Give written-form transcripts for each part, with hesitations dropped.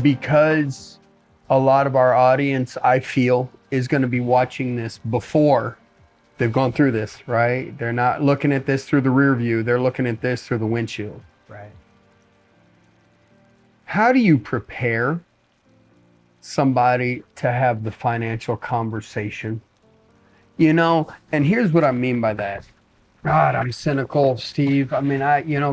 because a lot of our audience, I feel, is going to be watching this before they've gone through this, right? They're not looking at this through the rear view. They're looking at this through the windshield. Right. How do you prepare somebody to have the financial conversation? And here's what I mean by that. God, I'm cynical, Steve. I mean,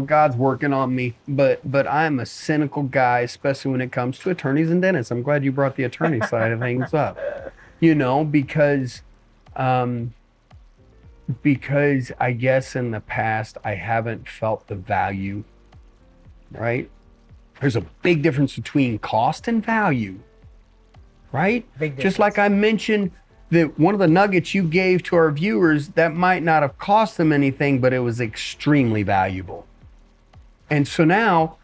God's working on me, but I'm a cynical guy, especially when it comes to attorneys and dentists. I'm glad you brought the attorney side of things up, because I guess in the past, I haven't felt the value, right? There's a big difference between cost and value, right? Big difference. Just like I mentioned, that one of the nuggets you gave to our viewers that might not have cost them anything, but it was extremely valuable. And so now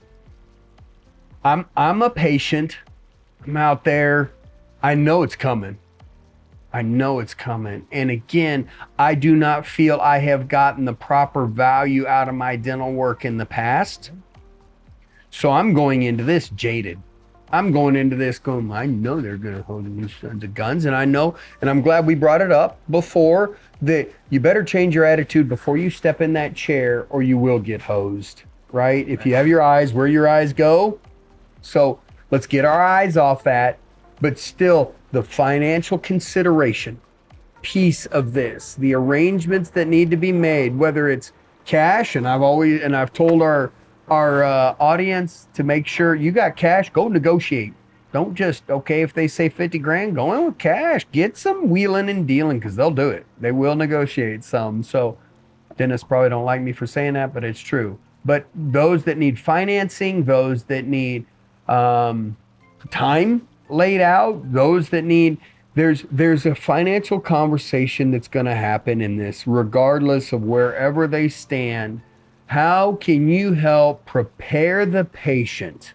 I'm a patient. I'm out there. I know it's coming. And again, I do not feel I have gotten the proper value out of my dental work in the past. So I'm going into this jaded. I'm going into this going, I know they're going to hold these sons of guns. And I know, and I'm glad we brought it up before, that you better change your attitude before you step in that chair or you will get hosed, right? If you have your eyes where your eyes go. So let's get our eyes off that. But still, the financial consideration piece of this, the arrangements that need to be made, whether it's cash, and I've told our audience to make sure you got cash, go negotiate. Don't just, if they say 50 grand, go in with cash, get some wheeling and dealing, because they'll do it. They will negotiate some. So dentists probably don't like me for saying that, but it's true. But those that need financing, those that need time laid out, those that need, there's a financial conversation that's going to happen in this, regardless of wherever they stand. How can you help prepare the patient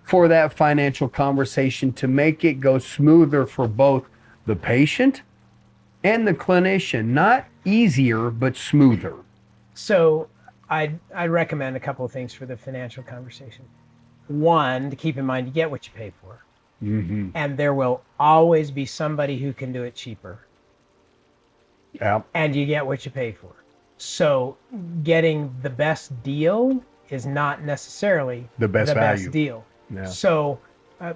for that financial conversation to make it go smoother for both the patient and the clinician? Not easier, but smoother. So I'd recommend a couple of things for the financial conversation. One, to keep in mind, you get what you pay for. Mm-hmm. And there will always be somebody who can do it cheaper. Yeah. And you get what you pay for. So getting the best deal is not necessarily the best deal. Yeah. So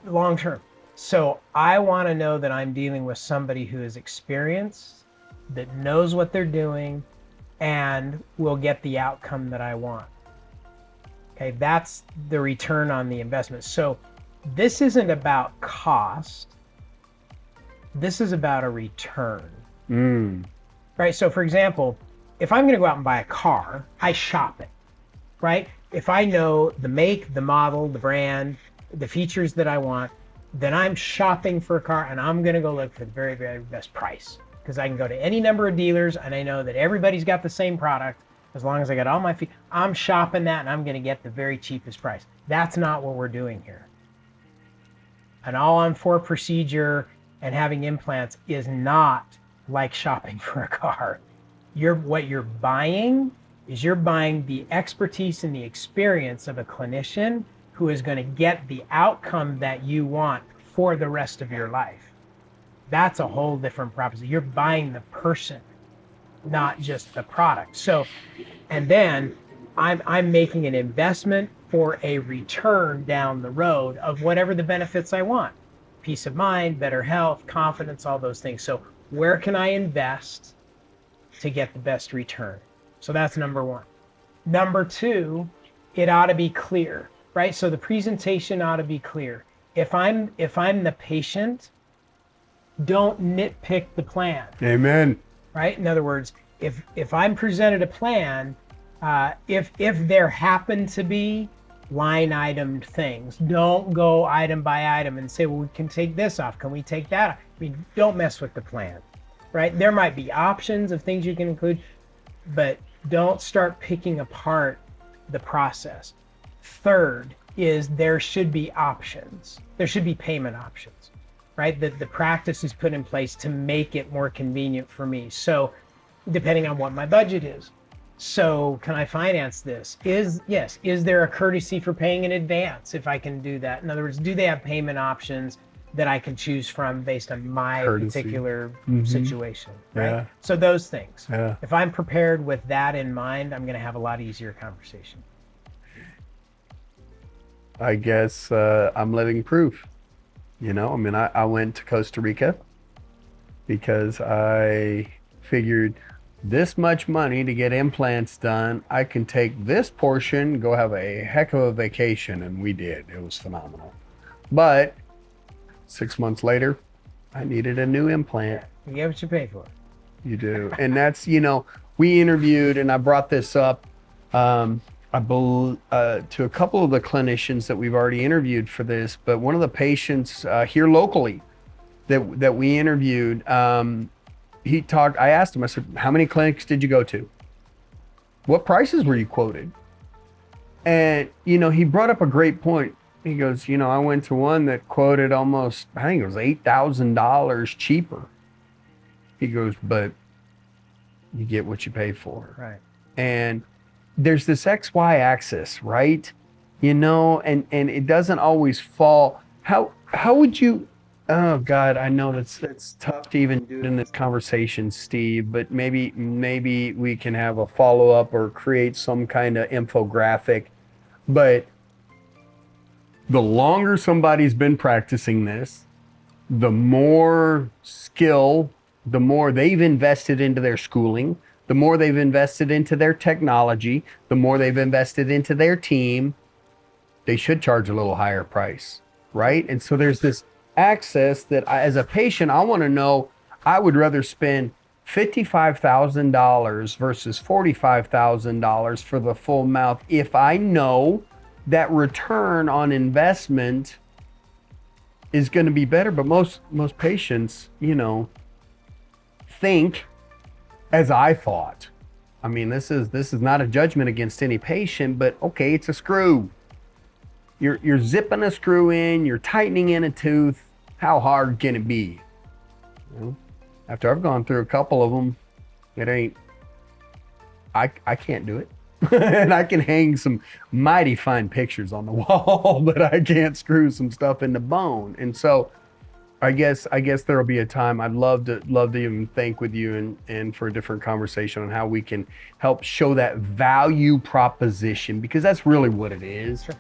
long term. So I want to know that I'm dealing with somebody who is experienced, that knows what they're doing, and will get the outcome that I want. Okay, that's the return on the investment. So this isn't about cost. This is about a return. Right? So for example, if I'm going to go out and buy a car, I shop it, right? If I know the make, the model, the brand, the features that I want, then I'm shopping for a car and I'm going to go look for the very, very best price, because I can go to any number of dealers and I know that everybody's got the same product. As long as I got all my feet, I'm shopping that and I'm going to get the very cheapest price. That's not what we're doing here. An all-on-4 procedure and having implants is not like shopping for a car. What you're buying is you're buying the expertise and the experience of a clinician who is going to get the outcome that you want for the rest of your life. That's a whole different proposition. You're buying the person, not just the product. So, and then I'm making an investment for a return down the road of whatever the benefits I want. Peace of mind, better health, confidence, all those things. So where can I invest to get the best return? So that's number one. Number two, it ought to be clear, right? So the presentation ought to be clear. If I'm the patient, don't nitpick the plan. Amen. Right? In other words, if I'm presented a plan, if there happen to be line item things, don't go item by item and say, well, we can take this off. Can we take that off? I mean, don't mess with the plan, right? There might be options of things you can include, but don't start picking apart the process. Third is there should be options. There should be payment options, right? The practice is put in place to make it more convenient for me. So depending on what my budget is. So can I finance this? Is there a courtesy for paying in advance if I can do that? In other words, do they have payment options that I can choose from based on my Courtesy. particular situation, right? Yeah. So those things. Yeah. If I'm prepared with that in mind, I'm going to have a lot easier conversation. I guess I'm living proof. You know, I mean, I went to Costa Rica because I figured this much money to get implants done. I can take this portion, go have a heck of a vacation. And we did. It was phenomenal. But 6 months later, I needed a new implant. You get what you pay for. You do. And that's, you know, we interviewed, and I brought this up, I believe, to a couple of the clinicians that we've already interviewed for this, but one of the patients here locally that we interviewed, I asked him, I said, how many clinics did you go to? What prices were you quoted? And, you know, he brought up a great point. He goes, you know, I went to one that quoted almost, I think it was $8,000 cheaper. He goes, but you get what you pay for. Right. And there's this XY axis, right? You know, and it doesn't always fall. How would you, oh God, I know that's tough to even do it in this conversation, Steve, but maybe we can have a follow-up or create some kind of infographic. But the longer somebody's been practicing this, the more skill, the more they've invested into their schooling, the more they've invested into their technology, the more they've invested into their team, they should charge a little higher price, right? And so there's this access that as a patient, I want to know, I would rather spend $55,000 versus $45,000 for the full mouth if I know that return on investment is going to be better. But most patients, you know, think as I thought. I mean, this is not a judgment against any patient, but okay, it's a screw. You're zipping a screw in, you're tightening in a tooth. How hard can it be? You know, after I've gone through a couple of them, it ain't. I can't do it. And I can hang some mighty fine pictures on the wall, but I can't screw some stuff in the bone. And so I guess there'll be a time I'd love to even think with you and for a different conversation on how we can help show that value proposition, because that's really what it is. Sure.